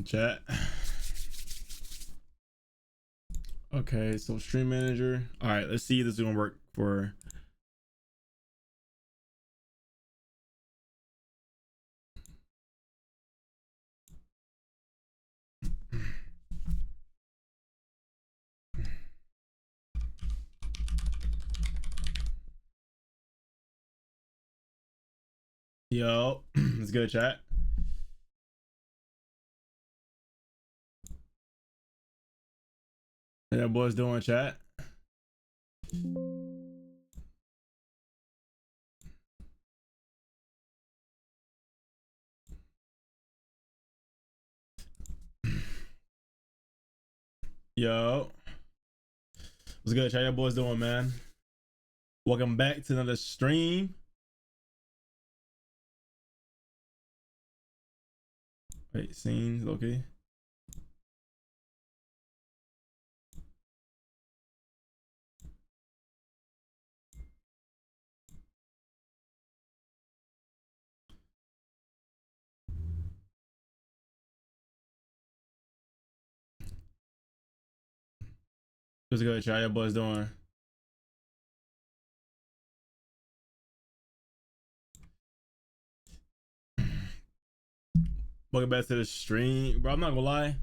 Chat. Okay, so stream manager. All right, let's see if this is gonna work for. Yo, it's good, chat. How that boys doing, chat? Yo, what's good, chat? How boys doing, man? Welcome back to another stream. Wait, scenes, okay. What's good, chat? How boys doing? Welcome back to the stream, bro. I'm not gonna lie.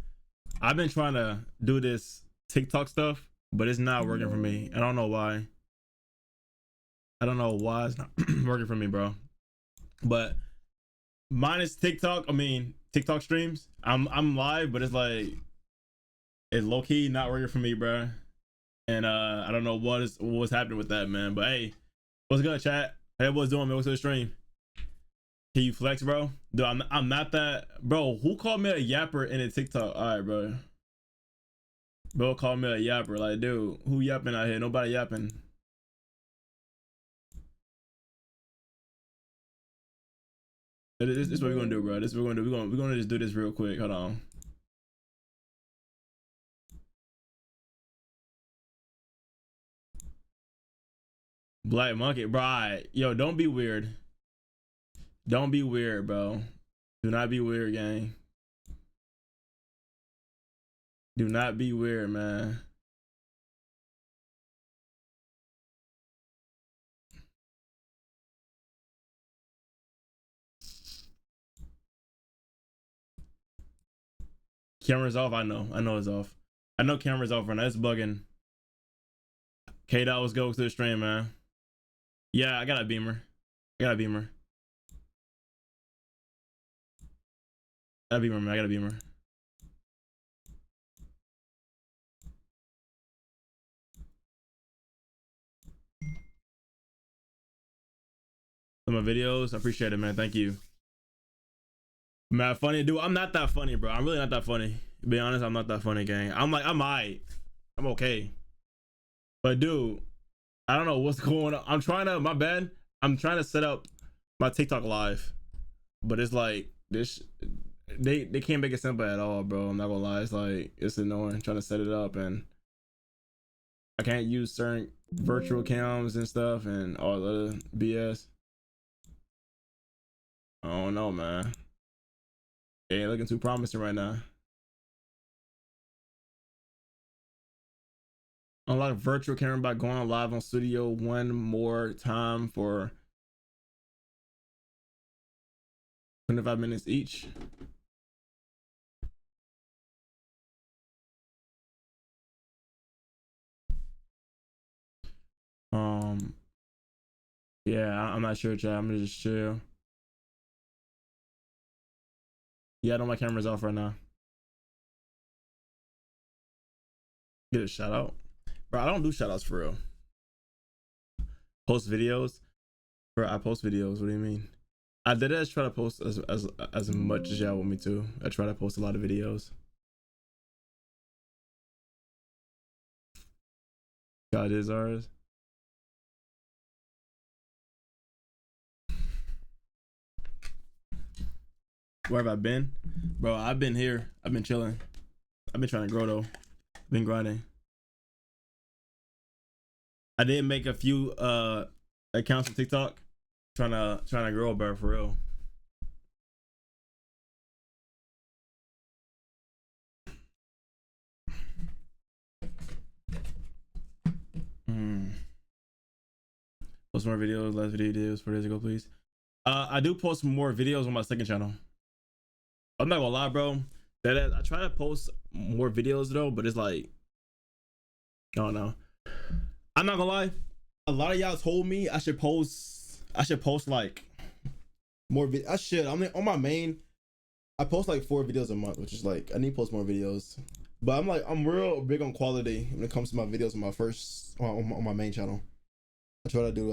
I've been trying to do this TikTok stuff, but it's not working for me. I don't know why. I don't know why it's not working for me, bro. But minus TikTok, I mean TikTok streams. I'm live, but it's like it's low key not working for me, bro. And I don't know what's happening with that, man. But hey, what's good, chat? Hey, what's doing, man? What's the stream? Can you flex, bro? Dude, I'm not that, bro. Who called me a yapper in a TikTok? All right, bro. Bro called me a yapper. Like, dude, who yapping out here? Nobody yapping. This is what we're gonna do, bro. This is what we're gonna do. We're gonna just do this real quick. Hold on. Black monkey, bro. Right. Yo, don't be weird. Don't be weird, bro. Do not be weird, gang. Do not be weird, man. Camera's off. I know it's off. I know camera's off right now. It's bugging. K-Dot, let's go to the stream, man. Yeah, I got a beamer. I got a beamer. I got a beamer, man. I got a beamer. Some of my videos. I appreciate it, man. Thank you. Man, funny, dude. I'm not that funny, bro. I'm really not that funny. To be honest, I'm not that funny, gang. I'm alright. I'm okay. But dude, I don't know what's going on. I'm trying to, my bad. I'm trying to set up my TikTok live, but it's like this. They can't make it simple at all, bro. I'm not gonna lie. It's like it's annoying trying to set it up, and I can't use certain virtual cams and stuff and all the other BS. I don't know, man. It ain't looking too promising right now. Unlock virtual camera by going live on Studio one more time for 25 minutes each. Yeah, I'm not sure, chat. I'm gonna just chill. Yeah, I know my camera's off right now. Get a shout out, bro. I don't do shout outs for real. Post videos, bro. I post videos. What do you mean? I did try to post as much as y'all want me to. I try to post a lot of videos. God is ours. Where have I been? Bro, I've been here. I've been chilling. I've been trying to grow though. Been grinding. I did make a few accounts on TikTok. Trying to grow, bro, for real. Post more videos, less videos 4 days ago, please. I do post more videos on my second channel. I'm not gonna lie, bro. That I try to post more videos though, but it's like, I don't know. I'm not gonna lie. A lot of y'all told me I should post. Like more. I should. I mean, on my main, I post like 4 videos a month, which is like I need to post more videos. But I'm real big on quality when it comes to my videos on my on my main channel. I try to do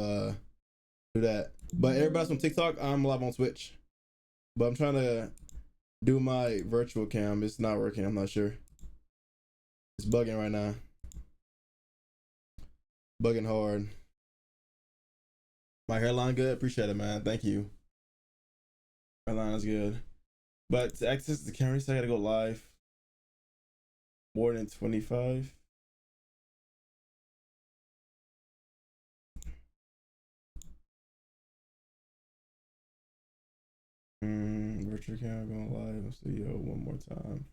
that. But everybody's on TikTok. I'm live on Twitch. But I'm trying to do my virtual cam. It's not working. I'm not sure. It's bugging right now. Bugging hard. My hairline good? Appreciate it, man. Thank you. Hairline is good. But to access the camera, so I gotta go live. More than 25. Virtual camera going live. Let's see one more time.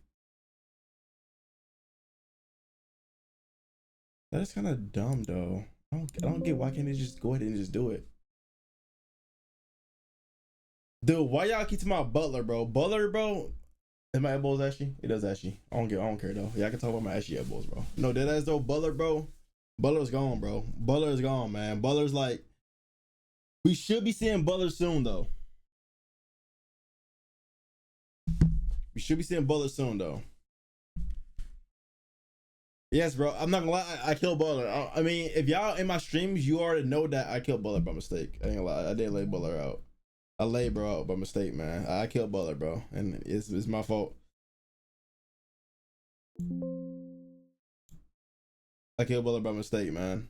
That is kind of dumb though. I don't get why can't they just go ahead and just do it. Dude, why y'all keep talking about Butler, bro? Butler, bro. Is my elbows ashy? It does ashy. I don't care though. Yeah, I can talk about my ashy elbows, bro. No, dead ass though. Butler, bro. Butler's gone, bro. Butler's gone, man. Butler's like, we should be seeing Butler soon though. We should be seeing Butler soon though. Yes, bro. I'm not gonna lie. I killed Butler. I mean, if y'all in my streams, you already know that I killed Butler by mistake. I ain't gonna lie. I did lay Butler out. I laid bro out by mistake, man. I killed Butler, bro, and it's my fault. I killed Butler by mistake, man.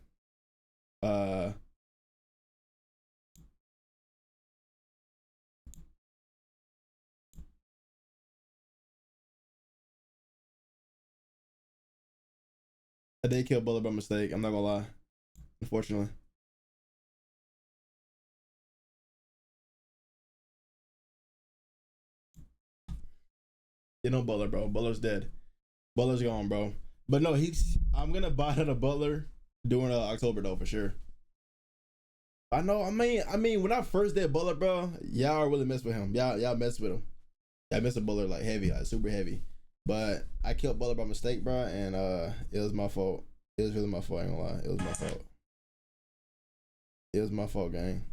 I did kill Butler by mistake. I'm not gonna lie. Unfortunately. You know Butler, bro. Butler's dead. Butler's gone, bro. But no, I'm gonna buy another Butler during October though, for sure. I know. I mean, when I first did Butler, bro, y'all really messed with him. Y'all messed with him. Y'all messed with Butler like heavy, like super heavy. But I killed Butler by mistake, bro, and it was my fault. It was really my fault. I ain't gonna lie. It was my fault. It was my fault, gang.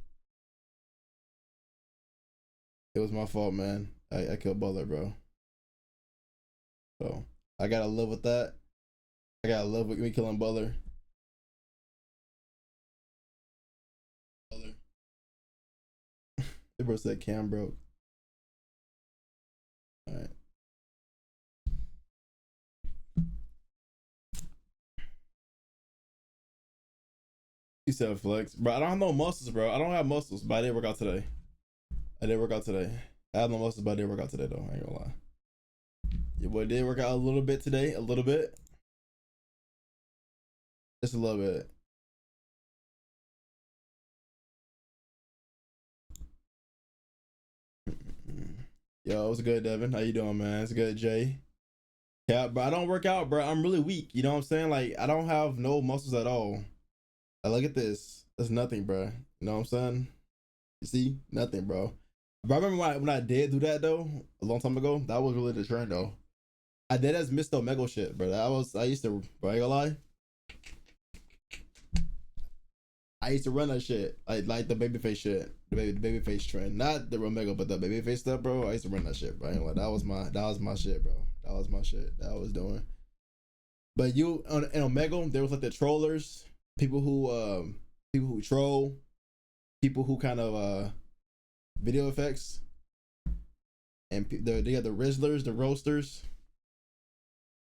It was my fault, man. I killed Butler, bro. So I gotta live with that. I gotta live with me killing Butler. The bro said cam broke. All right. You said flex, bro. I don't have no muscles, bro. I don't have muscles, but I did work out today. I have no muscles, but I did work out today, though. I ain't gonna lie. Your boy did work out a little bit today, a little bit, just a little bit. Yo, what's good, Devin? How you doing, man? It's good, Jay. Yeah, bro. I don't work out, bro. I'm really weak. You know what I'm saying? Like, I don't have no muscles at all. Look at this. That's nothing, bro. You know what I'm saying? You see, nothing, bro. But I remember when I did do that though, a long time ago. That was really the trend though. I did as Mr. Omega shit, bro. I used to, bro. I ain't gonna lie. I used to run that shit, like the babyface shit, the babyface trend, not the Omega, but the babyface stuff, bro. I used to run that shit, bro. I ain't gonna lie. That was my shit, bro. That was my shit that I was doing. But you in Omega, there was like the trollers, people who troll, people who kind of video effects, and they got the Rizzlers, the roasters.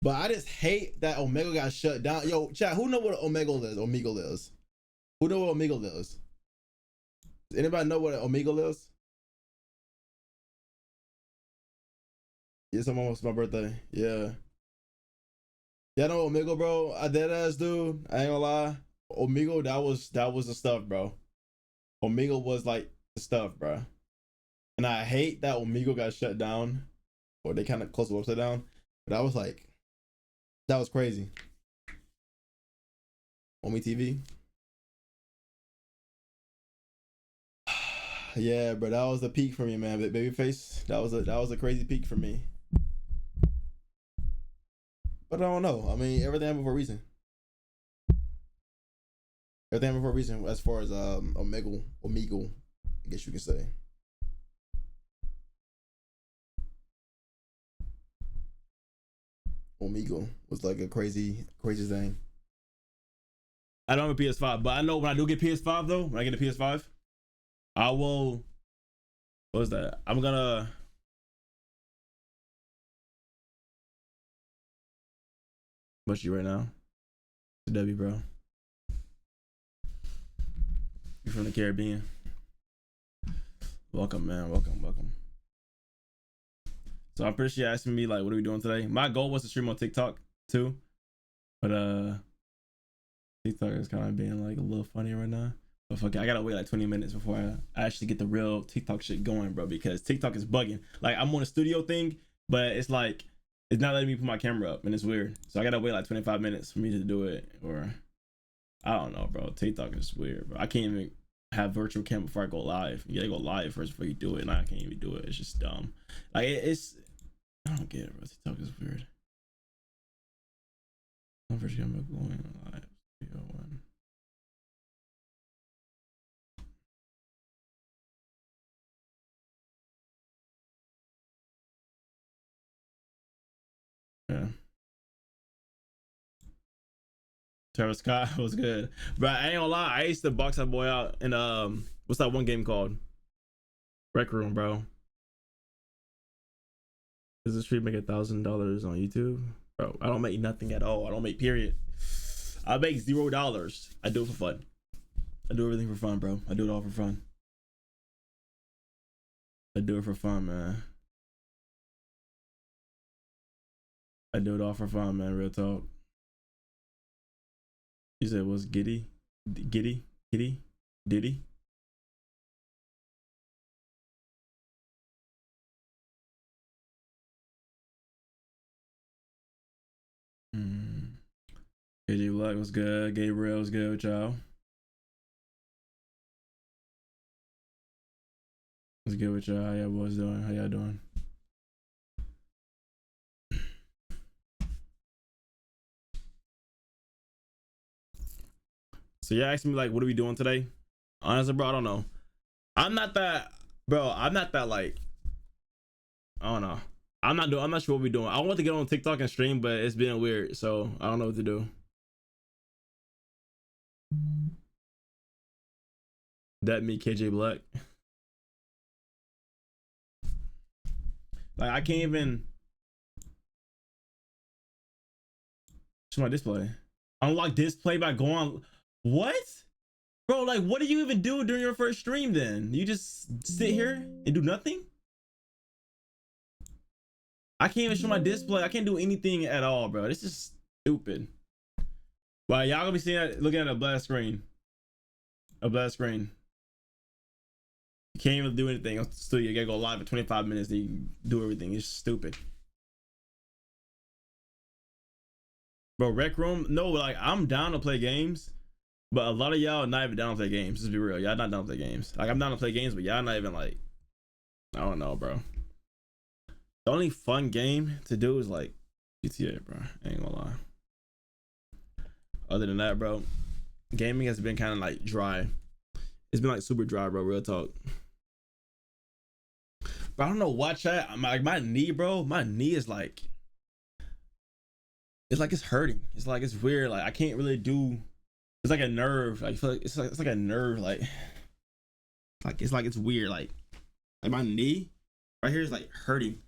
But I just hate that Omega got shut down. Yo, chat, who know what Omegle is? Omegle is. Who know what Omegle is? Does anybody know what Omegle is? Yeah, someone was my birthday. Yeah. Yeah, I know Omegle, bro. I dead ass dude. I ain't gonna lie. Omegle, that was the stuff, bro. Omegle was like the stuff, bro. And I hate that Omegle got shut down, or they kind of closed the website down. But I was like, that was crazy. Omi TV. Yeah, bro, that was a peak for me, man. Babyface, that was a crazy peak for me. But I don't know. I mean, everything happened for a reason. Everything happened for a reason. As far as Omegle, I guess you can say. Omegle was like a crazy thing. I don't have a PS5, but I know when I do get PS5 though, when I get a PS5, I will. What was that? I'm gonna. What's you right now? W, bro. You're from the Caribbean. Welcome, man. Welcome. So I'm pretty sure you're asking me like, what are we doing today? My goal was to stream on TikTok too, but TikTok is kind of being like a little funny right now. But fuck it, I gotta wait like 20 minutes before I actually get the real TikTok shit going, bro. Because TikTok is bugging. Like I'm on a studio thing, but it's like it's not letting me put my camera up, and it's weird. So I gotta wait like 25 minutes for me to do it, or I don't know, bro. TikTok is weird, bro. I can't even have virtual cam before I go live. You gotta go live first before you do it, and I can't even do it. It's just dumb. Like it's I don't get it, bro. TikTok is weird. I'm first camera going live. One. Yeah. Travis Scott was good, but I ain't gonna lie. I used to box that boy out in what's that one game called? Rec Room, bro. Does this stream make $1,000 on YouTube? Bro, I don't make nothing at all. I don't make period. I make $0. I do it for fun. I do everything for fun, bro. I do it all for fun. I do it for fun, man. I do it all for fun, man. Real talk. You said what's Giddy? Diddy? KJ Black was good. Gabriel was good with y'all. What's good with y'all? How y'all boys doing? How y'all doing? So you asked me like, what are we doing today? Honestly, bro, I don't know. I'm not that like, I don't know. I'm not sure what we're doing. I want to get on TikTok and stream, but it's been weird, so I don't know what to do. That me, KJ Black. Like I can't even show my display. Unlock display by going. What? Bro, like what do you even do during your first stream then? You just sit here and do nothing? I can't even show my display. I can't do anything at all, bro. This is stupid. Well, y'all gonna be seeing that, looking at a black screen. A black screen. You can't even do anything. Still, you gotta go live for 25 minutes. Then you do everything. It's stupid. Bro, Rec Room? No, like I'm down to play games, but a lot of y'all are not even down to play games. Let's be real. Y'all not down to play games. Like I'm down to play games, but y'all not even like, I don't know, bro. The only fun game to do is like GTA, bro. I ain't gonna lie. Other than that, bro, gaming has been kind of like dry. It's been like super dry, bro. Real talk. But I don't know what chat. Like my knee, bro. My knee is like, it's like it's hurting. It's like it's weird. Like I can't really do. It's like a nerve. Like I feel like it's like a nerve. Like it's weird. Like my knee right here is like hurting.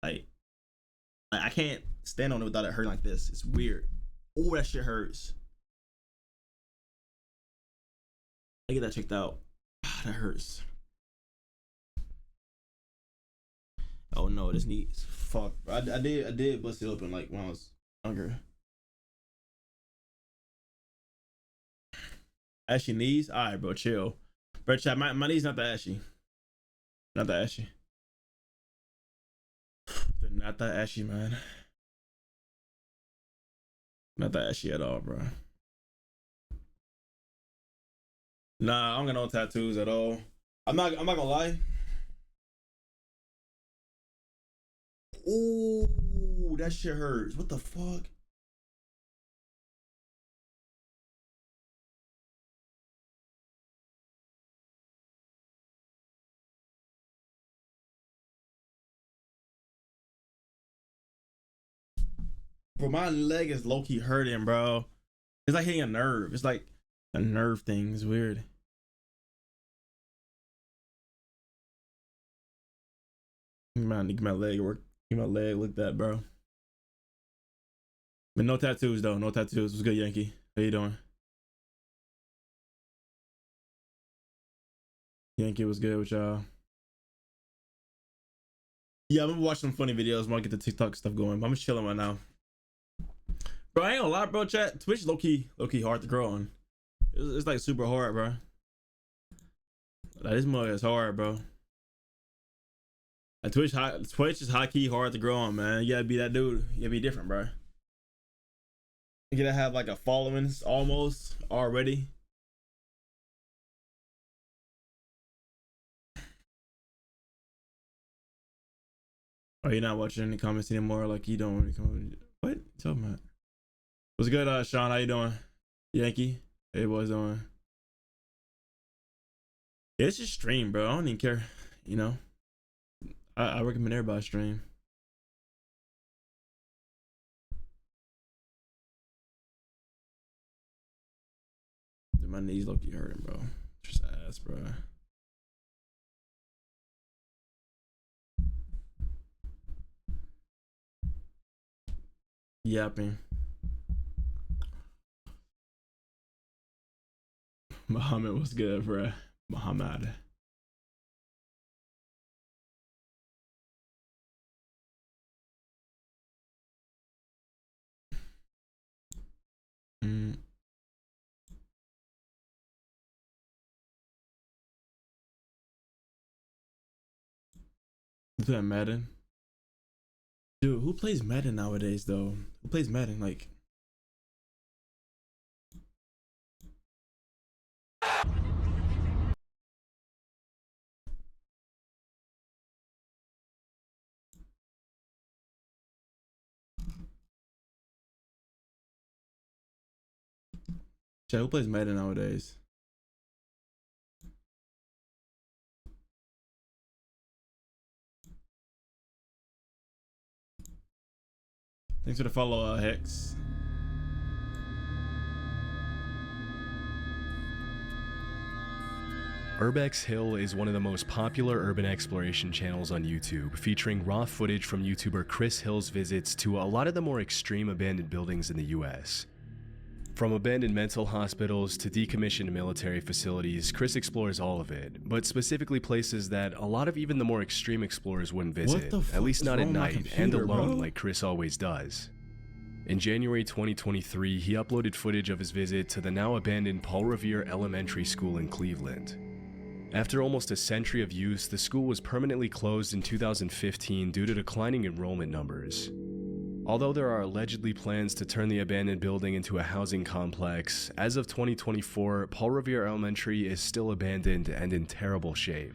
Like I can't stand on it without it hurting like this. It's weird. Oh, that shit hurts. I get that checked out. That hurts. Oh no, this needs fuck. I did bust it open like when I was younger. Ashy knees? Alright, bro, chill. Bro, chat, my knees not that ashy. Not that ashy. They're not that ashy, man. Not that ashy at all, bro. Nah, I don't got no tattoos at all. I'm not gonna lie. Ooh, that shit hurts. What the fuck? Bro, my leg is low key hurting, bro. It's like hitting a nerve. It's like a nerve thing. It's weird. Man, get my leg work. Get my leg look that, bro. But no tattoos though. No tattoos. What's good, Yankee? How you doing? Yankee was good with y'all. Yeah, I'm gonna watch some funny videos when I get the TikTok stuff going. I'm just chilling right now. Bro, I ain't gonna lie, bro. Chat Twitch low key hard to grow on. It's like super hard, bro. Like, this mug is hard, bro. Like, Twitch is high key hard to grow on, man. You gotta be that dude. You gotta be different, bro. You gotta have like a following almost already. Are you not watching any comments anymore? Like you don't really comment. What you talking about? What's good, Sean? How you doing? Yankee? Hey, what's doing? Yeah, it's just stream, bro. I don't even care. You know, I recommend everybody stream. Dude, my knees low-key hurting, bro. Just ass, bro. Yapping. Muhammad was good, bro. Muhammad. Mm. You playing Madden? Dude, who plays Madden nowadays, though? Who plays Madden? Like, chat, who plays Madden nowadays? Thanks for the follow, Hex. Urbex Hill is one of the most popular urban exploration channels on YouTube, featuring raw footage from YouTuber Chris Hill's visits to a lot of the more extreme abandoned buildings in the US. From abandoned mental hospitals to decommissioned military facilities, Chris explores all of it, but specifically places that a lot of even the more extreme explorers wouldn't visit, at least not at night and alone like Chris always does. In January 2023, he uploaded footage of his visit to the now abandoned Paul Revere Elementary School in Cleveland. After almost a century of use, the school was permanently closed in 2015 due to declining enrollment numbers. Although there are allegedly plans to turn the abandoned building into a housing complex, as of 2024, Paul Revere Elementary is still abandoned and in terrible shape.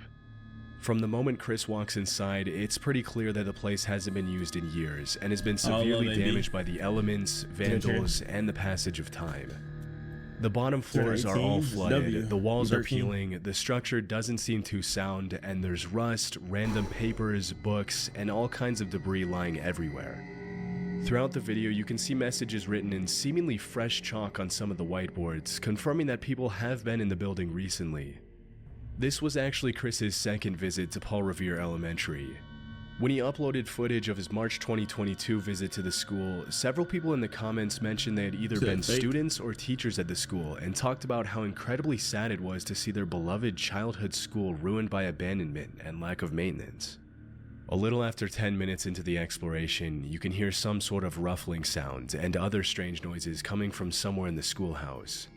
From the moment Chris walks inside, it's pretty clear that the place hasn't been used in years and has been severely damaged by the elements, vandals, and the passage of time. The bottom floors are all flooded, the walls are peeling, the structure doesn't seem too sound, and there's rust, random papers, books, and all kinds of debris lying everywhere. Throughout the video, you can see messages written in seemingly fresh chalk on some of the whiteboards, confirming that people have been in the building recently. This was actually Chris's second visit to Paul Revere Elementary. When he uploaded footage of his March 2022 visit to the school, several people in the comments mentioned they had either been students or teachers at the school and talked about how incredibly sad it was to see their beloved childhood school ruined by abandonment and lack of maintenance. A little after 10 minutes into the exploration, you can hear some sort of ruffling sound and other strange noises coming from somewhere in the schoolhouse.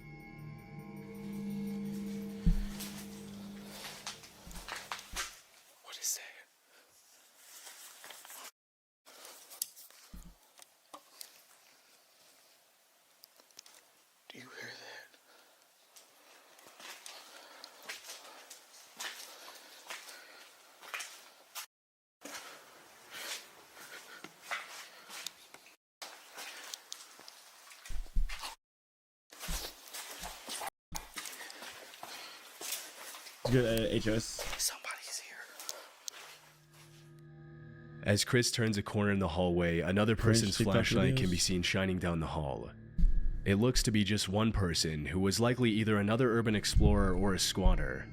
Good HS. Somebody's here. As Chris turns a corner in the hallway, another person's TikTok flashlight can videos. be seen shining down the hall. It looks to be just one person, who was likely either another urban explorer or a squatter.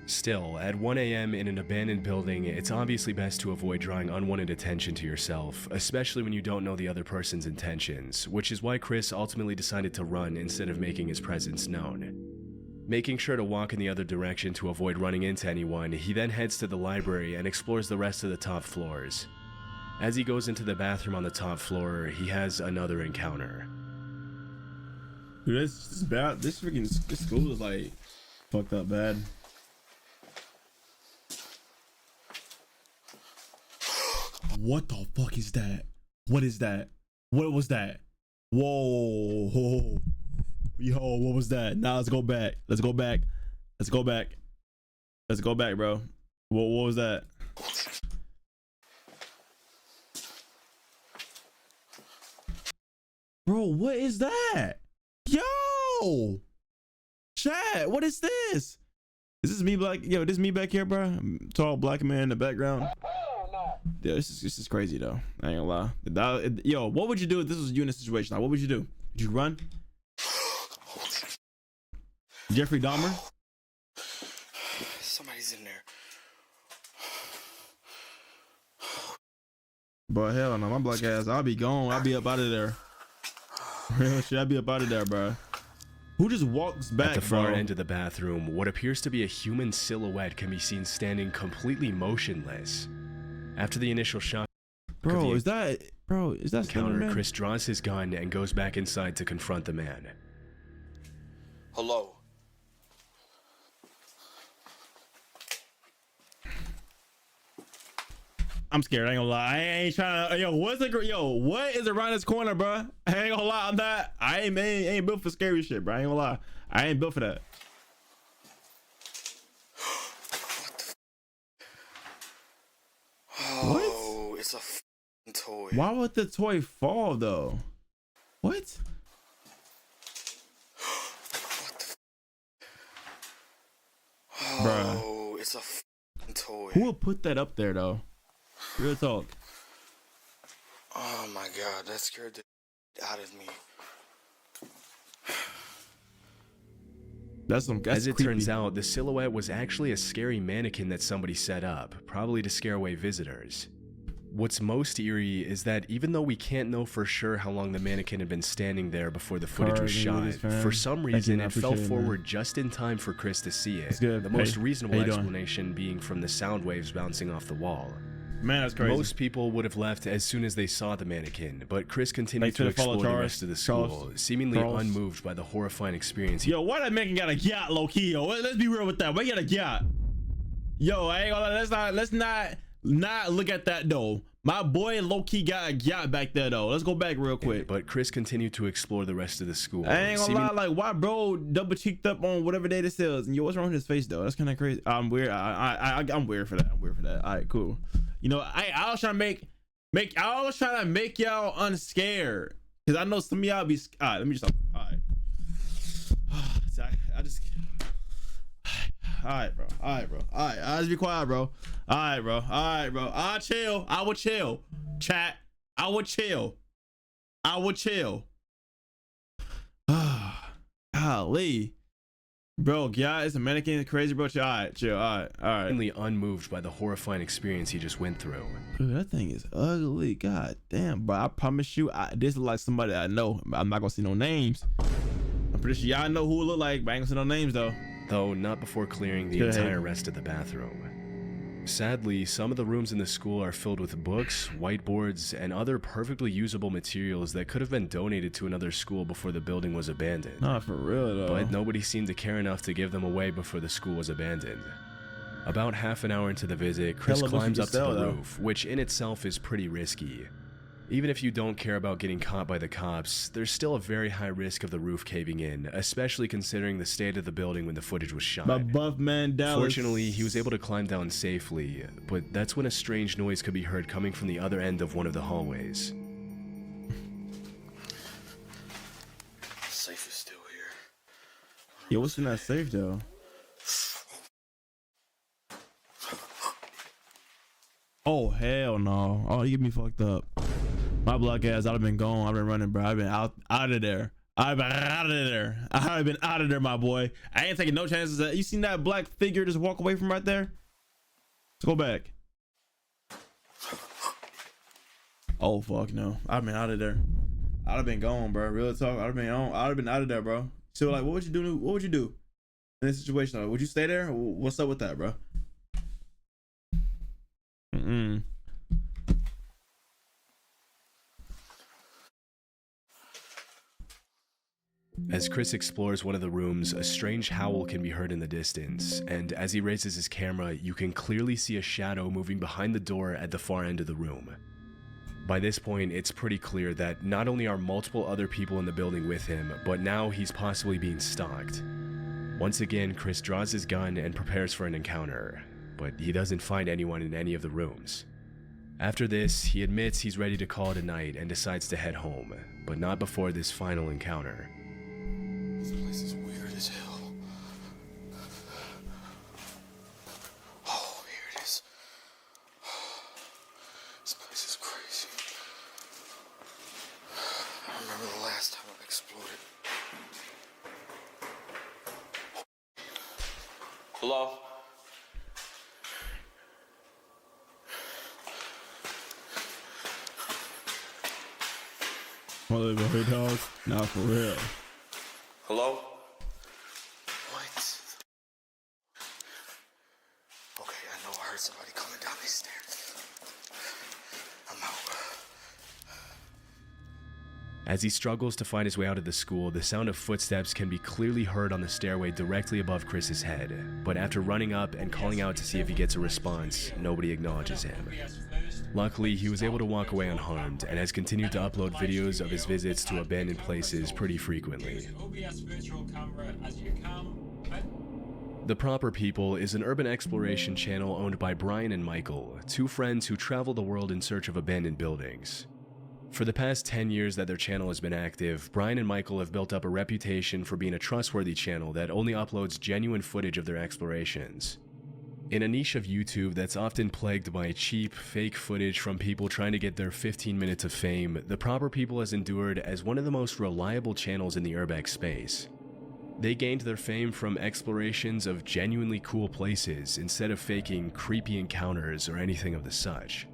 Still, at 1 a.m. in an abandoned building, it's obviously best to avoid drawing unwanted attention to yourself, especially when you don't know the other person's intentions, which is why Chris ultimately decided to run instead of making his presence known. Making sure to walk in the other direction to avoid running into anyone, he then heads to the library and explores the rest of the top floors. As he goes into the bathroom on the top floor, he has another encounter. Dude, this bad. This school is like fucked up bad. What the fuck is that? What is that? What was that? Whoa. Yo, what was that? Now let's go back. Let's go back. Let's go back. Let's go back, bro. What was that? Bro, what is that? Yo! Chat, what is this? Is this me black? Yo, this me back here, bro? Tall black man in the background. Yeah, this is crazy though. I ain't gonna lie. Yo, what would you do if this was you in a situation? Like, what would you do? Would you run? Jeffrey Dahmer? Somebody's in there. Bro, hell no, my black ass. I'll be gone. I'll be up out of there. Real shit, I'll be up out of there, bro. Who just walks back, At the far bro? end of the bathroom, what appears to be a human silhouette can be seen standing completely motionless. After the initial shock Bro, is that encounter, Slenderman? Chris draws his gun and goes back inside to confront the man. Hello. I'm scared. I ain't gonna lie. I ain't trying to. What is around this corner, bro? I ain't gonna lie. I'm not. I ain't built for scary shit, bro. I ain't gonna lie. I ain't built for that. Oh, it's a f***ing toy. Why would the toy fall though? What? Oh, it's a f***ing toy. Who would put that up there though? Real talk. Oh my god, that scared the out of me. That's As it creepy. turns out, the silhouette was actually a scary mannequin that somebody set up, probably to scare away visitors. What's most eerie is that even though we can't know for sure how long the mannequin had been standing there before the footage was shot, for some reason it fell forward just in time for Chris to see it. The most reasonable explanation being from the sound waves bouncing off the wall. Man, that's crazy. Most people would have left as soon as they saw the mannequin, but Chris continued to explore the rest of the school, seemingly unmoved by the horrifying experience. Yo, why that mannequin got a yacht, low key? Yo, let's be real with that. Why you got a yacht? Yo, I ain't gonna lie. Let's not look at that though. My boy low key got a yacht back there though. Let's go back real quick. But Chris continued to explore the rest of the school. I ain't gonna lie, like why bro double cheeked up on whatever day this is, and yo, what's wrong with his face though? That's kind of crazy. I'm weird. I'm weird for that. I'm weird for that. All right, cool. You know, I was trying to make y'all unscared, cause I know some of y'all be. All right, let me just. All right. I just. All right, bro. All right, bro. All right, I'll just be quiet, bro. All right, bro. All right, bro. I'll chill. I would chill. Chat. I would chill. I would chill. Golly. Bro, yeah, it's a mannequin. It's crazy, bro. All right, chill. All right, all right. Seemingly unmoved by the horrifying experience he just went through. Dude, that thing is ugly. God damn, bro. I promise you, this is like somebody I know. I'm not gonna see no names. I'm pretty sure y'all know who it look like, but I ain't gonna see no names though. Though not before clearing the entire rest of the bathroom. Sadly, some of the rooms in the school are filled with books, whiteboards, and other perfectly usable materials that could have been donated to another school before the building was abandoned. Not for real though. But nobody seemed to care enough to give them away before the school was abandoned. About half an hour into the visit, Chris climbs up to the roof, which in itself is pretty risky. Even if you don't care about getting caught by the cops, there's still a very high risk of the roof caving in, especially considering the state of the building when the footage was shot. My buff man Dallas. Fortunately, he was able to climb down safely, but that's when a strange noise could be heard coming from the other end of one of the hallways. Safe is still here. Yo, what's in that safe though? Oh hell no. Oh, you get me fucked up. My black ass, I'd have been gone. I've been running, bro. I've been out of there. I've been out of there. I've been out of there, my boy. I ain't taking no chances. You seen that black figure just walk away from right there? Let's go back. Oh fuck no. I've been out of there. I'd have been gone, bro. Real talk. I'd have been on. I'd have been out of there, bro. So like, what would you do? What would you do in this situation? Would you stay there? What's up with that, bro? As Chris explores one of the rooms, a strange howl can be heard in the distance, and as he raises his camera, you can clearly see a shadow moving behind the door at the far end of the room. By this point, it's pretty clear that not only are multiple other people in the building with him, but now he's possibly being stalked. Once again, Chris draws his gun and prepares for an encounter, but he doesn't find anyone in any of the rooms. After this, he admits he's ready to call it a night and decides to head home, but not before this final encounter. This place is weird as hell. Oh, here it is. This place is crazy. I remember the last time I explored it. Hello? Motherfucker, dog. Not for real. Hello? What? Okay, I know I heard somebody coming down these stairs. I'm out. As he struggles to find his way out of the school, the sound of footsteps can be clearly heard on the stairway directly above Chris's head. But after running up and calling out to see if he gets a response, nobody acknowledges him. Luckily, he was able to walk away unharmed and has continued to upload videos of his visits to abandoned places pretty frequently. The Proper People is an urban exploration channel owned by Brian and Michael, two friends who travel the world in search of abandoned buildings. For the past 10 years that their channel has been active, Brian and Michael have built up a reputation for being a trustworthy channel that only uploads genuine footage of their explorations. In a niche of YouTube that's often plagued by cheap, fake footage from people trying to get their 15 minutes of fame, The Proper People has endured as one of the most reliable channels in the urbex space. They gained their fame from explorations of genuinely cool places instead of faking creepy encounters or anything of the such.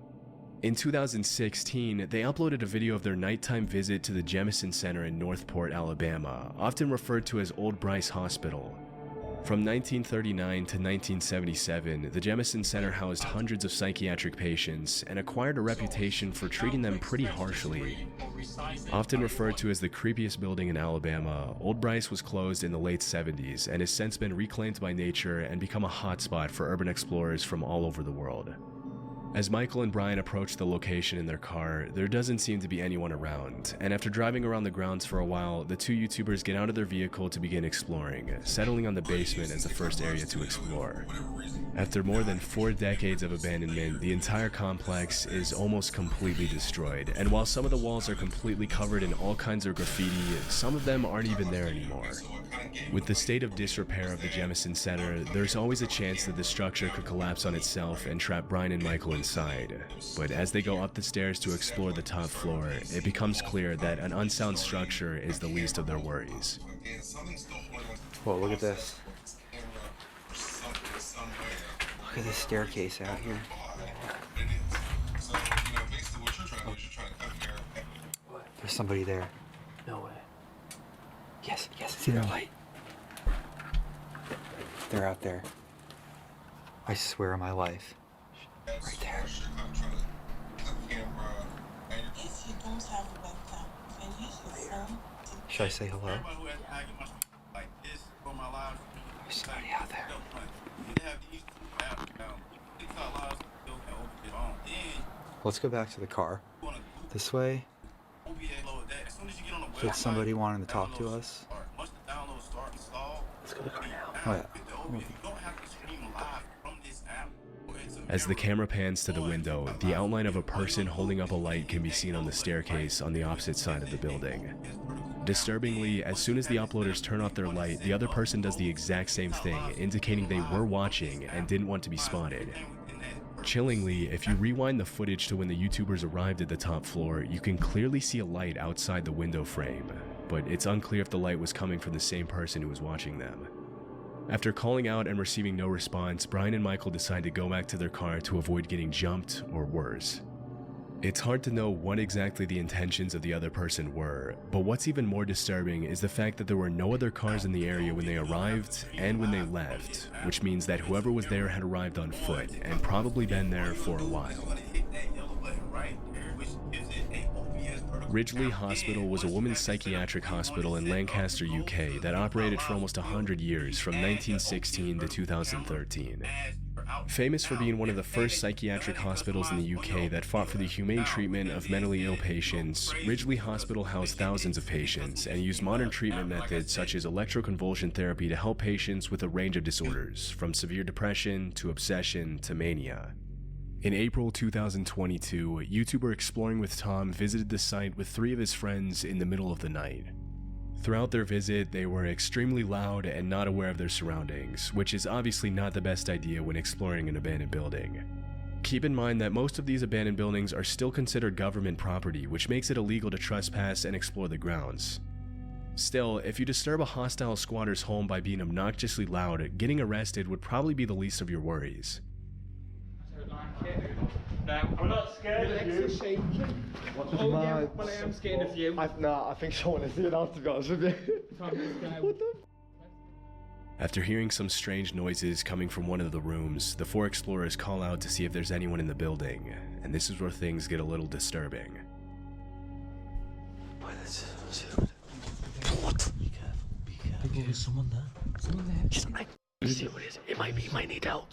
In 2016, they uploaded a video of their nighttime visit to the Jemison Center in Northport, Alabama, often referred to as Old Bryce Hospital. From 1939 to 1977, the Jemison Center housed hundreds of psychiatric patients and acquired a reputation for treating them pretty harshly. Often referred to as the creepiest building in Alabama, Old Bryce was closed in the late 70s and has since been reclaimed by nature and become a hotspot for urban explorers from all over the world. As Michael and Brian approach the location in their car, there doesn't seem to be anyone around, and after driving around the grounds for a while, the two YouTubers get out of their vehicle to begin exploring, settling on the basement as the first area to explore. After more than 4 decades of abandonment, the entire complex is almost completely destroyed, and while some of the walls are completely covered in all kinds of graffiti, some of them aren't even there anymore. With the state of disrepair of the Jemison Center, there's always a chance that the structure could collapse on itself and trap Brian and Michael inside. But as they go up the stairs to explore the top floor, it becomes clear that an unsound structure is the least of their worries. Whoa, look at this. Look at this staircase out here. Oh. There's somebody there. No way. Yes, see their light. They're out there. I swear on my life. Right there. If you don't have a webcam, can you use your phone? Should I say hello? There's somebody out there. Let's go back to the car. This way. Did somebody wanting to talk to us? Let's go to the car now. Oh yeah. As the camera pans to the window, the outline of a person holding up a light can be seen on the staircase on the opposite side of the building. Disturbingly, as soon as the uploaders turn off their light, the other person does the exact same thing, indicating they were watching and didn't want to be spotted. Chillingly, if you rewind the footage to when the YouTubers arrived at the top floor, you can clearly see a light outside the window frame, but it's unclear if the light was coming from the same person who was watching them. After calling out and receiving no response, Brian and Michael decide to go back to their car to avoid getting jumped or worse. It's hard to know what exactly the intentions of the other person were, but what's even more disturbing is the fact that there were no other cars in the area when they arrived and when they left, which means that whoever was there had arrived on foot and probably been there for a while. Ridgely Hospital was a women's psychiatric hospital in Lancaster, UK that operated for almost 100 years from 1916 to 2013. Famous for being one of the first psychiatric hospitals in the UK that fought for the humane treatment of mentally ill patients, Ridgely Hospital housed thousands of patients and used modern treatment methods such as electroconvulsion therapy to help patients with a range of disorders, from severe depression to obsession to mania. In April 2022, YouTuber Exploring with Tom visited the site with 3 of his friends in the middle of the night. Throughout their visit, they were extremely loud and not aware of their surroundings, which is obviously not the best idea when exploring an abandoned building. Keep in mind that most of these abandoned buildings are still considered government property, which makes it illegal to trespass and explore the grounds. Still, if you disturb a hostile squatter's home by being obnoxiously loud, getting arrested would probably be the least of your worries. We're not scared of you. Oh, yeah, well, I am scared of you. I think someone is here now, to be honest with you. What the? After hearing some strange noises coming from one of the rooms, the 4 explorers call out to see if there's anyone in the building, and this is where things get a little disturbing. What? Be careful. Okay, there's someone there. Someone there. Just like, see what it is. It might need help.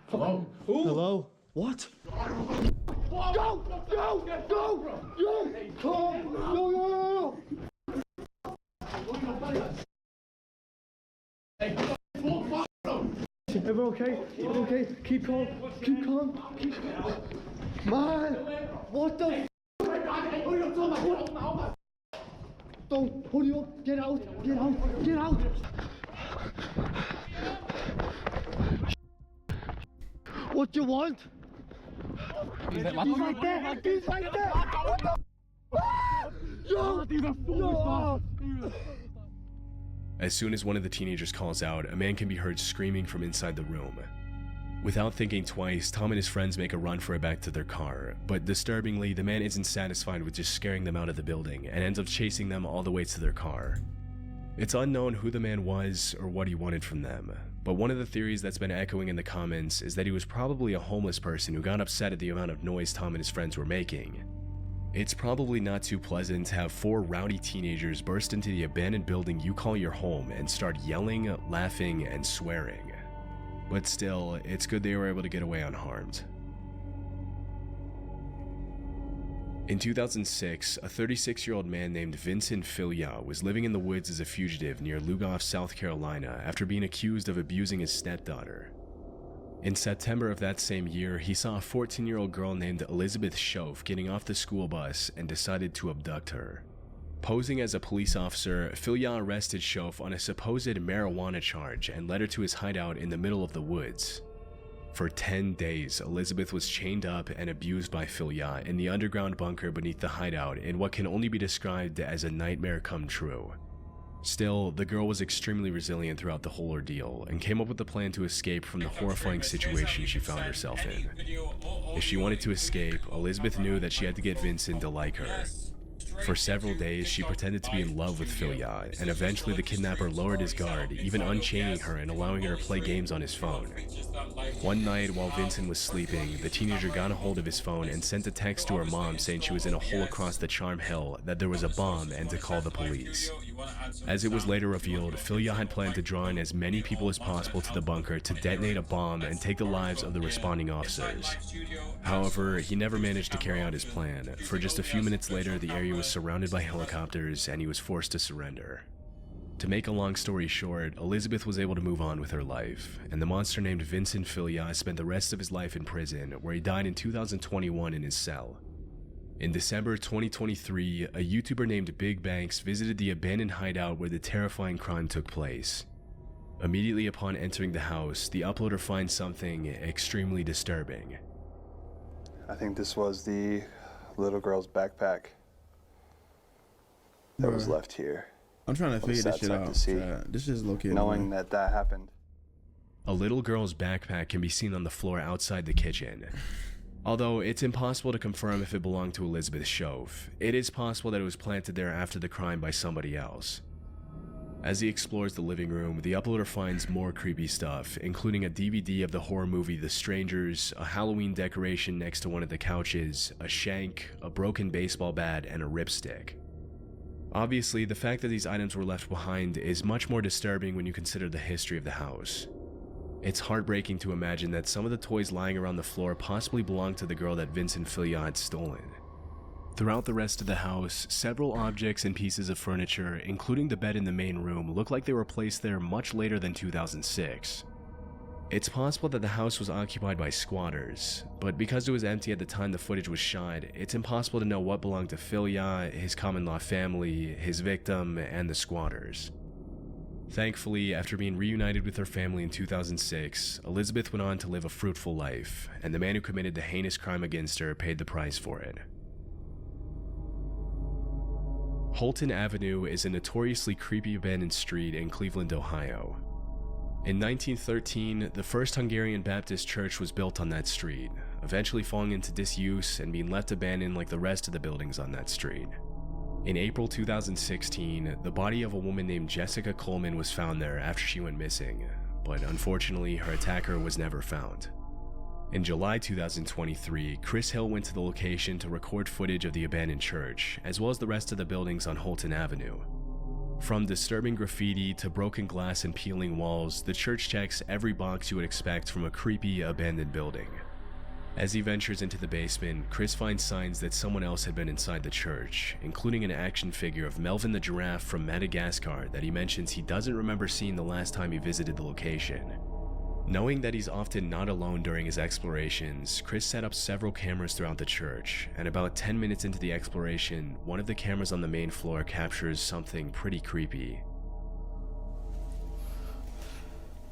Hello? Hello? What? Go! Go! Go! Yo! Come! Yo! Everyone okay? Everyone okay? Keep calm. Keep calm. Man! What the? Don't hold you up. Get out. Get out. Get out. What do you want? He's right there! He's right there! What the? Yo! As soon as one of the teenagers calls out, a man can be heard screaming from inside the room. Without thinking twice, Tom and his friends make a run for it back to their car, but disturbingly, the man isn't satisfied with just scaring them out of the building and ends up chasing them all the way to their car. It's unknown who the man was or what he wanted from them, but one of the theories that's been echoing in the comments is that he was probably a homeless person who got upset at the amount of noise Tom and his friends were making. It's probably not too pleasant to have 4 rowdy teenagers burst into the abandoned building you call your home and start yelling, laughing, and swearing. But still, it's good they were able to get away unharmed. In 2006, a 36-year-old man named Vincent Filya was living in the woods as a fugitive near Lugoff, South Carolina after being accused of abusing his stepdaughter. In September of that same year, he saw a 14-year-old girl named Elizabeth Schoaf getting off the school bus and decided to abduct her. Posing as a police officer, Filya arrested Schoaf on a supposed marijuana charge and led her to his hideout in the middle of the woods. For 10 days, Elizabeth was chained up and abused by Filya in the underground bunker beneath the hideout in what can only be described as a nightmare come true. Still, the girl was extremely resilient throughout the whole ordeal and came up with a plan to escape from the horrifying situation she found herself in. If she wanted to escape, Elizabeth knew that she had to get Vincent to like her. For several days, she pretended to be in love with Filya, and eventually the kidnapper lowered his guard, even unchaining her and allowing her to play games on his phone. One night, while Vincent was sleeping, the teenager got a hold of his phone and sent a text to her mom saying she was in a hole across the Charm Hill, that there was a bomb, and to call the police. As it was later revealed, Filya had planned to draw in as many people as possible to the bunker to detonate a bomb and take the lives of the responding officers. However, he never managed to carry out his plan, for just a few minutes later the area was surrounded by helicopters and he was forced to surrender. To make a long story short, Elizabeth was able to move on with her life, and the monster named Vincent Filya spent the rest of his life in prison, where he died in 2021 in his cell. In December 2023, a YouTuber named Big Banks visited the abandoned hideout where the terrifying crime took place. Immediately upon entering the house, the uploader finds something extremely disturbing. I think this was the little girl's backpack that was left here. I'm trying to What a figure this sad shit sight out. to see. This is located. Knowing that happened. A little girl's backpack can be seen on the floor outside the kitchen. Although it's impossible to confirm if it belonged to Elizabeth Shove, it is possible that it was planted there after the crime by somebody else. As he explores the living room, the uploader finds more creepy stuff, including a DVD of the horror movie The Strangers, a Halloween decoration next to one of the couches, a shank, a broken baseball bat, and a ripstick. Obviously, the fact that these items were left behind is much more disturbing when you consider the history of the house. It's heartbreaking to imagine that some of the toys lying around the floor possibly belonged to the girl that Vincent Filiat had stolen. Throughout the rest of the house, several objects and pieces of furniture, including the bed in the main room, look like they were placed there much later than 2006. It's possible that the house was occupied by squatters, but because it was empty at the time the footage was shot, it's impossible to know what belonged to Filiat, his common-law family, his victim, and the squatters. Thankfully, after being reunited with her family in 2006, Elizabeth went on to live a fruitful life, and the man who committed the heinous crime against her paid the price for it. Holton Avenue is a notoriously creepy abandoned street in Cleveland, Ohio. In 1913, the first Hungarian Baptist church was built on that street, eventually falling into disuse and being left abandoned like the rest of the buildings on that street. In April 2016, the body of a woman named Jessica Coleman was found there after she went missing, but unfortunately her attacker was never found. In July 2023, Chris Hill went to the location to record footage of the abandoned church, as well as the rest of the buildings on Holton Avenue. From disturbing graffiti to broken glass and peeling walls, the church checks every box you would expect from a creepy, abandoned building. As he ventures into the basement, Chris finds signs that someone else had been inside the church, including an action figure of Melvin the giraffe from Madagascar that he mentions he doesn't remember seeing the last time he visited the location. Knowing that he's often not alone during his explorations, Chris set up several cameras throughout the church, and about 10 minutes into the exploration, one of the cameras on the main floor captures something pretty creepy.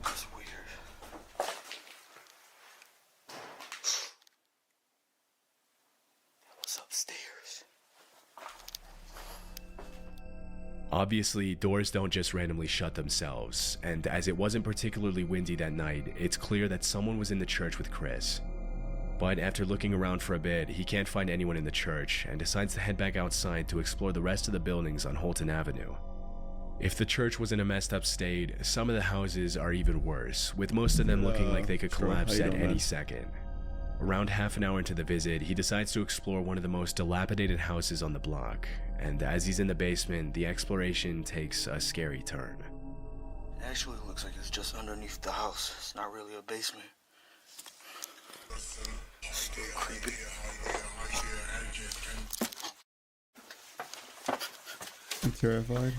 That's weird. What's upstairs? Obviously, doors don't just randomly shut themselves, and as it wasn't particularly windy that night, it's clear that someone was in the church with Chris. But after looking around for a bit, he can't find anyone in the church and decides to head back outside to explore the rest of the buildings on Holton Avenue. If the church was in a messed up state, some of the houses are even worse, with most of them looking like they could collapse at any second. Around half an hour into the visit, he decides to explore one of the most dilapidated houses on the block, and as he's in the basement, the exploration takes a scary turn. It actually looks like it's just underneath the house. It's not really a basement. Still creepy. I'm terrified.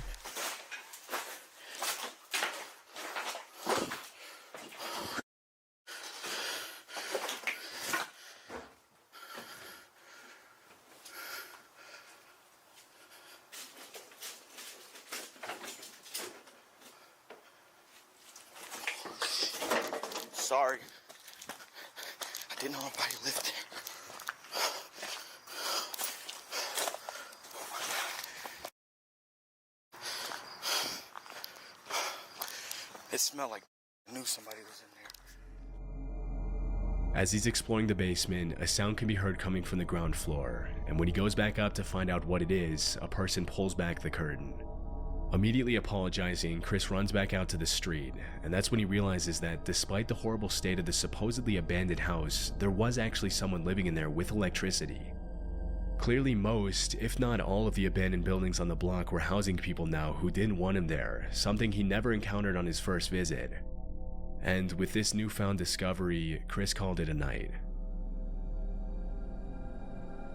Sorry. I didn't know nobody lived there. It smelled like I knew somebody was in there. As he's exploring the basement, a sound can be heard coming from the ground floor, and when he goes back up to find out what it is, a person pulls back the curtain. Immediately apologizing, Chris runs back out to the street, and that's when he realizes that despite the horrible state of the supposedly abandoned house, there was actually someone living in there with electricity. Clearly most, if not all of the abandoned buildings on the block were housing people now who didn't want him there, something he never encountered on his first visit. And with this newfound discovery, Chris called it a night.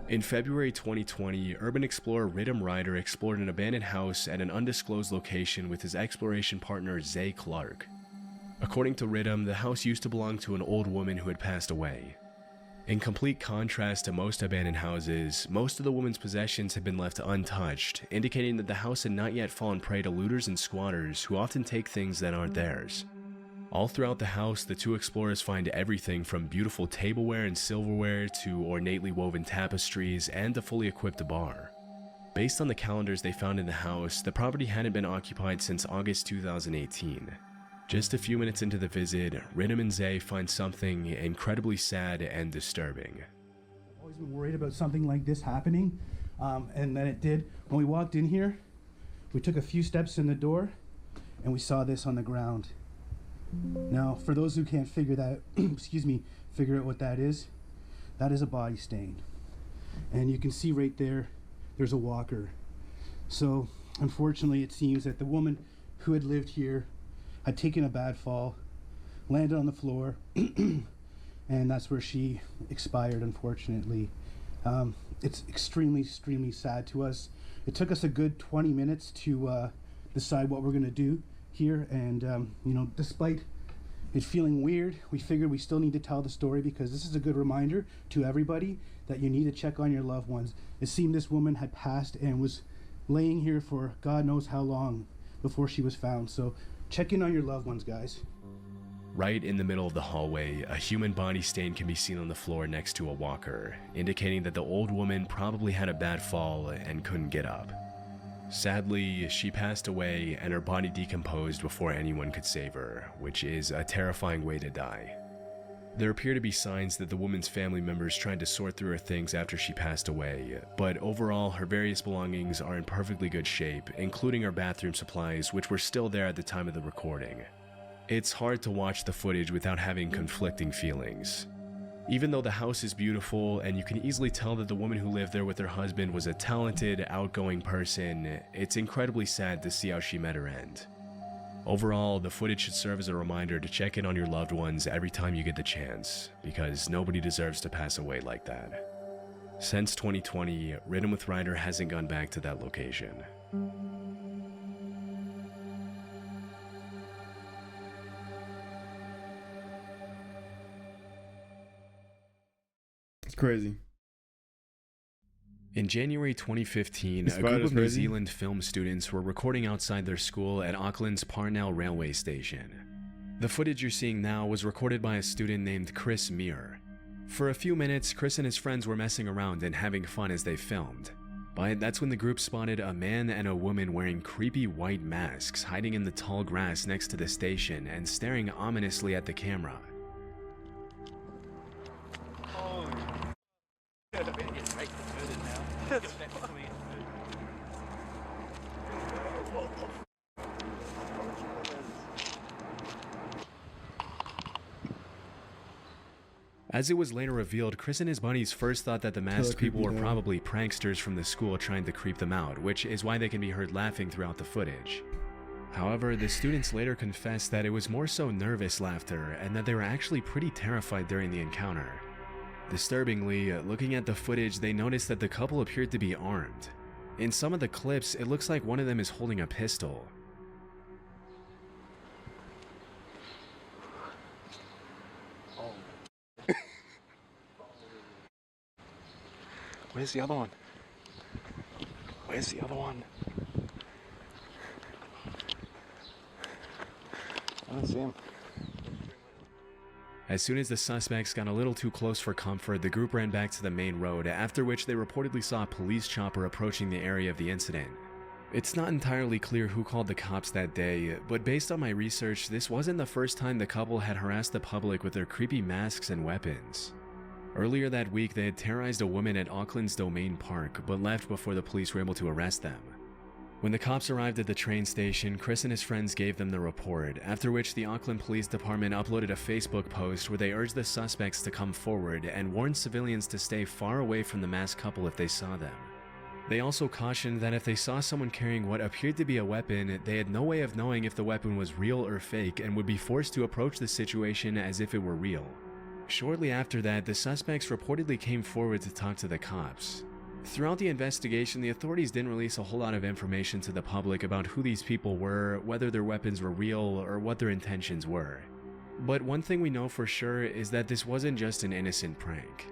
In February 2020, urban explorer Ridham Ryder explored an abandoned house at an undisclosed location with his exploration partner Zay Clark. According to Ridham, the house used to belong to an old woman who had passed away. In complete contrast to most abandoned houses, most of the woman's possessions had been left untouched, indicating that the house had not yet fallen prey to looters and squatters who often take things that aren't theirs. All throughout the house, the two explorers find everything from beautiful tableware and silverware to ornately woven tapestries and a fully equipped bar. Based on the calendars they found in the house, the property hadn't been occupied since August 2018. Just a few minutes into the visit, Ridham and Zay find something incredibly sad and disturbing. I've always been worried about something like this happening, and then it did. When we walked in here, we took a few steps in the door, and we saw this on the ground. Now, for those who can't figure that, figure out what that is a body stain. And you can see right there, there's a walker. So, unfortunately, it seems that the woman who had lived here had taken a bad fall, landed on the floor, and that's where she expired, unfortunately. It's extremely sad to us. It took us a good 20 minutes to decide what we're gonna do here, and you know, despite it feeling weird, we figured we still need to tell the story because this is a good reminder to everybody that you need to check on your loved ones. It seemed this woman had passed and was laying here for God knows how long before she was found, so check in on your loved ones, guys. Right in the middle of the hallway, a human body stain can be seen on the floor next to a walker, indicating that the old woman probably had a bad fall and couldn't get up. Sadly, she passed away and her body decomposed before anyone could save her, which is a terrifying way to die. There appear to be signs that the woman's family members tried to sort through her things after she passed away, but overall her various belongings are in perfectly good shape, including her bathroom supplies, which were still there at the time of the recording. It's hard to watch the footage without having conflicting feelings. Even though the house is beautiful and you can easily tell that the woman who lived there with her husband was a talented, outgoing person, it's incredibly sad to see how she met her end. Overall, the footage should serve as a reminder to check in on your loved ones every time you get the chance, because nobody deserves to pass away like that. Since 2020, Ridden with Ryder hasn't gone back to that location. It's crazy. In January 2015, a group of New Zealand film students were recording outside their school at Auckland's Parnell railway station. The footage you're seeing now was recorded by a student named Chris Muir. For a few minutes, Chris and his friends were messing around and having fun as they filmed. But that's when the group spotted a man and a woman wearing creepy white masks hiding in the tall grass next to the station and staring ominously at the camera. As it was later revealed, Chris and his buddies first thought that the masked people were probably pranksters from the school trying to creep them out, which is why they can be heard laughing throughout the footage. However, the students later confessed that it was more so nervous laughter and that they were actually pretty terrified during the encounter. Disturbingly, looking at the footage, they noticed that the couple appeared to be armed. In some of the clips, it looks like one of them is holding a pistol. Where's the other one? Where's the other one? I don't see him. As soon as the suspects got a little too close for comfort, the group ran back to the main road, after which they reportedly saw a police chopper approaching the area of the incident. It's not entirely clear who called the cops that day, but based on my research, this wasn't the first time the couple had harassed the public with their creepy masks and weapons. Earlier that week, they had terrorized a woman at Auckland's Domain Park, but left before the police were able to arrest them. When the cops arrived at the train station, Chris and his friends gave them the report, after which the Auckland Police Department uploaded a Facebook post where they urged the suspects to come forward and warned civilians to stay far away from the masked couple if they saw them. They also cautioned that if they saw someone carrying what appeared to be a weapon, they had no way of knowing if the weapon was real or fake and would be forced to approach the situation as if it were real. Shortly after that, the suspects reportedly came forward to talk to the cops. Throughout the investigation, the authorities didn't release a whole lot of information to the public about who these people were, whether their weapons were real, or what their intentions were. But one thing we know for sure is that this wasn't just an innocent prank.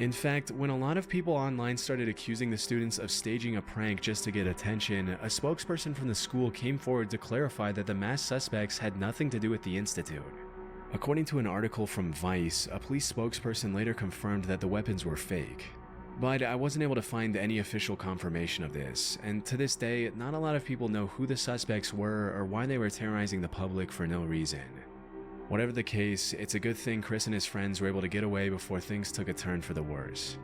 In fact, when a lot of people online started accusing the students of staging a prank just to get attention, a spokesperson from the school came forward to clarify that the masked suspects had nothing to do with the institute. According to an article from Vice, a police spokesperson later confirmed that the weapons were fake. But I wasn't able to find any official confirmation of this, and to this day, not a lot of people know who the suspects were or why they were terrorizing the public for no reason. Whatever the case, it's a good thing Chris and his friends were able to get away before things took a turn for the worse.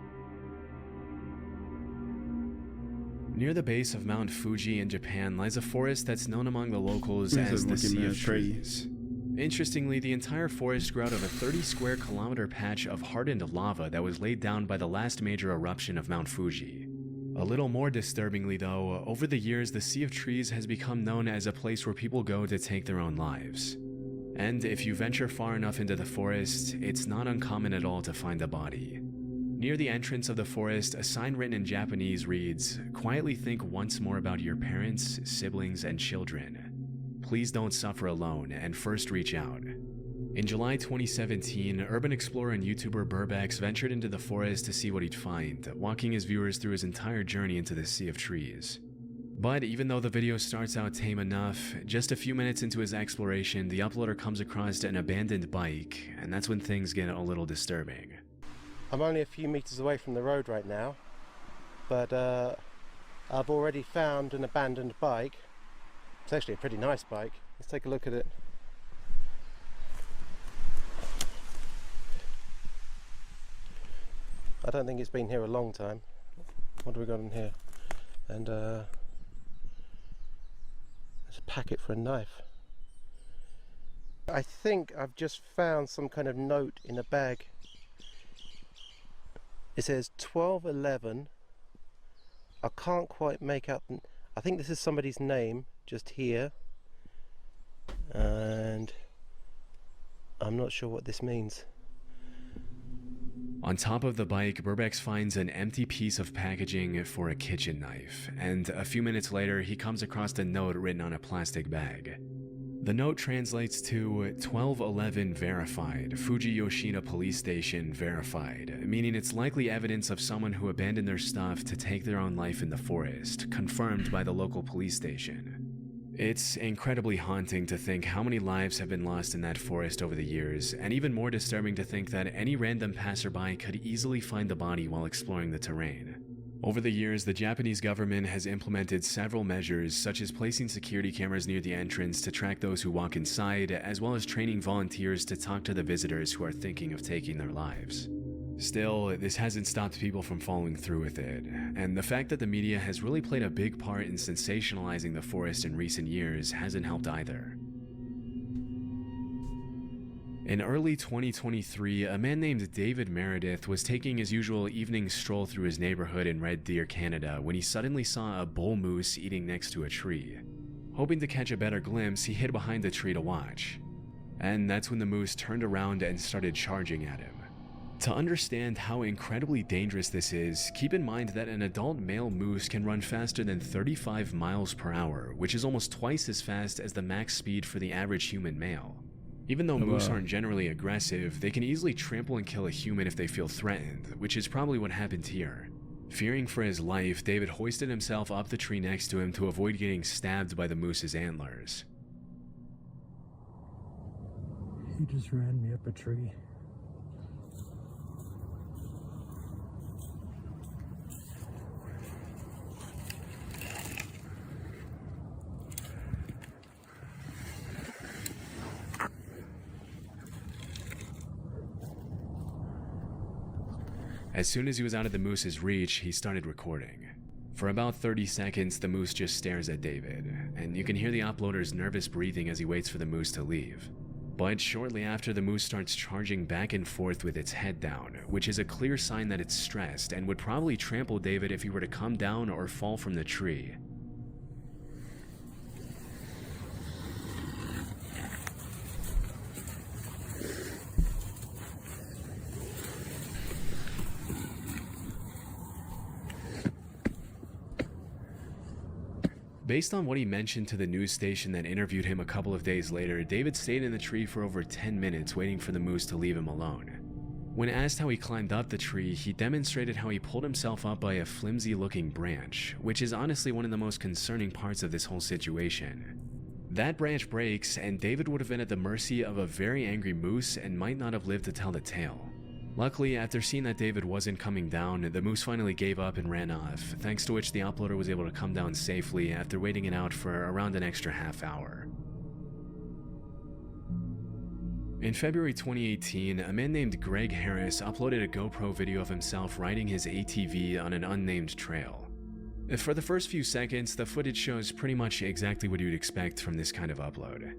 Near the base of Mount Fuji in Japan lies a forest that's known among the locals as the Sea of Trees. Interestingly, the entire forest grew out of a 30 square kilometer patch of hardened lava that was laid down by the last major eruption of Mount Fuji. A little more disturbingly though, over the years the Sea of Trees has become known as a place where people go to take their own lives. And if you venture far enough into the forest, it's not uncommon at all to find a body. Near the entrance of the forest, a sign written in Japanese reads, "Quietly think once more about your parents, siblings, and children. Please don't suffer alone, and first reach out." In July 2017, urban explorer and YouTuber Burbex ventured into the forest to see what he'd find, walking his viewers through his entire journey into the Sea of Trees. But even though the video starts out tame enough, just a few minutes into his exploration, the uploader comes across an abandoned bike, and that's when things get a little disturbing. I'm only a few meters away from the road right now, but I've already found an abandoned bike. It's actually a pretty nice bike. Let's take a look at it. I don't think it's been here a long time. What do we got in here? And there's a packet for a knife. I think I've just found some kind of note in a bag. It says 1211. I can't quite make out. I think this is somebody's name just here, and I'm not sure what this means. On top of the bike, Burbex finds an empty piece of packaging for a kitchen knife, and a few minutes later he comes across a note written on a plastic bag. The note translates to 1211 verified, Fuji Yoshida police station verified, meaning it's likely evidence of someone who abandoned their stuff to take their own life in the forest, confirmed by the local police station. It's incredibly haunting to think how many lives have been lost in that forest over the years, and even more disturbing to think that any random passerby could easily find the body while exploring the terrain. Over the years, the Japanese government has implemented several measures, such as placing security cameras near the entrance to track those who walk inside, as well as training volunteers to talk to the visitors who are thinking of taking their lives. Still, this hasn't stopped people from following through with it, and the fact that the media has really played a big part in sensationalizing the forest in recent years hasn't helped either. In early 2023, a man named David Meredith was taking his usual evening stroll through his neighborhood in Red Deer, Canada, when he suddenly saw a bull moose eating next to a tree. Hoping to catch a better glimpse, he hid behind the tree to watch. And that's when the moose turned around and started charging at him. To understand how incredibly dangerous this is, keep in mind that an adult male moose can run faster than 35 miles per hour, which is almost twice as fast as the max speed for the average human male. Even though moose aren't generally aggressive, they can easily trample and kill a human if they feel threatened, which is probably what happened here. Fearing for his life, David hoisted himself up the tree next to him to avoid getting stabbed by the moose's antlers. He just ran me up a tree. As soon as he was out of the moose's reach, he started recording. For about 30 seconds, the moose just stares at David, and you can hear the uploader's nervous breathing as he waits for the moose to leave. But shortly after, the moose starts charging back and forth with its head down, which is a clear sign that it's stressed and would probably trample David if he were to come down or fall from the tree. Based on what he mentioned to the news station that interviewed him a couple of days later, David stayed in the tree for over 10 minutes waiting for the moose to leave him alone. When asked how he climbed up the tree, he demonstrated how he pulled himself up by a flimsy-looking branch, which is honestly one of the most concerning parts of this whole situation. That branch breaks, and David would have been at the mercy of a very angry moose and might not have lived to tell the tale. Luckily, after seeing that David wasn't coming down, the moose finally gave up and ran off, thanks to which the uploader was able to come down safely after waiting it out for around an extra half hour. In February 2018, a man named Greg Harris uploaded a GoPro video of himself riding his ATV on an unnamed trail. For the first few seconds, the footage shows pretty much exactly what you'd expect from this kind of upload.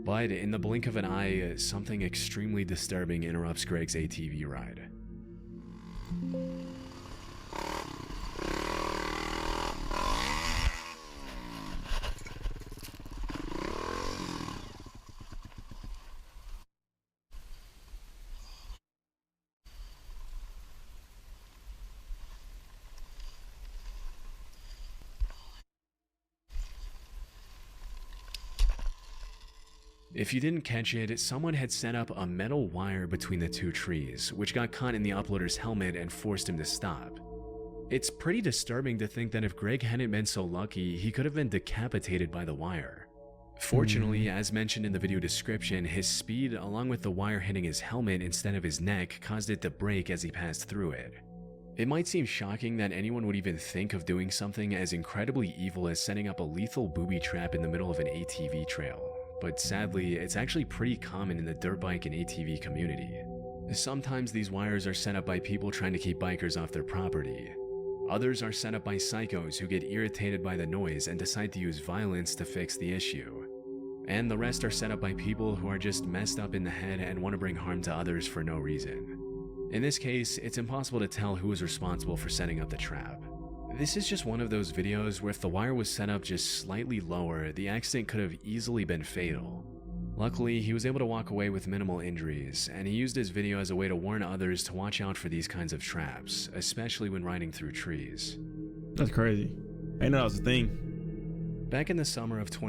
But in the blink of an eye, something extremely disturbing interrupts Greg's ATV ride. If you didn't catch it, someone had set up a metal wire between the two trees, which got caught in the uploader's helmet and forced him to stop. It's pretty disturbing to think that if Greg hadn't been so lucky, he could have been decapitated by the wire. Fortunately, as mentioned in the video description, his speed, along with the wire hitting his helmet instead of his neck, caused it to break as he passed through it. It might seem shocking that anyone would even think of doing something as incredibly evil as setting up a lethal booby trap in the middle of an ATV trail. But sadly, it's actually pretty common in the dirt bike and ATV community. Sometimes these wires are set up by people trying to keep bikers off their property. Others are set up by psychos who get irritated by the noise and decide to use violence to fix the issue. And the rest are set up by people who are just messed up in the head and want to bring harm to others for no reason. In this case, it's impossible to tell who is responsible for setting up the trap. This is just one of those videos where if the wire was set up just slightly lower, the accident could have easily been fatal. Luckily, he was able to walk away with minimal injuries, and he used his video as a way to warn others to watch out for these kinds of traps, especially when riding through trees. That's crazy. I didn't know that was a thing. Back in the summer of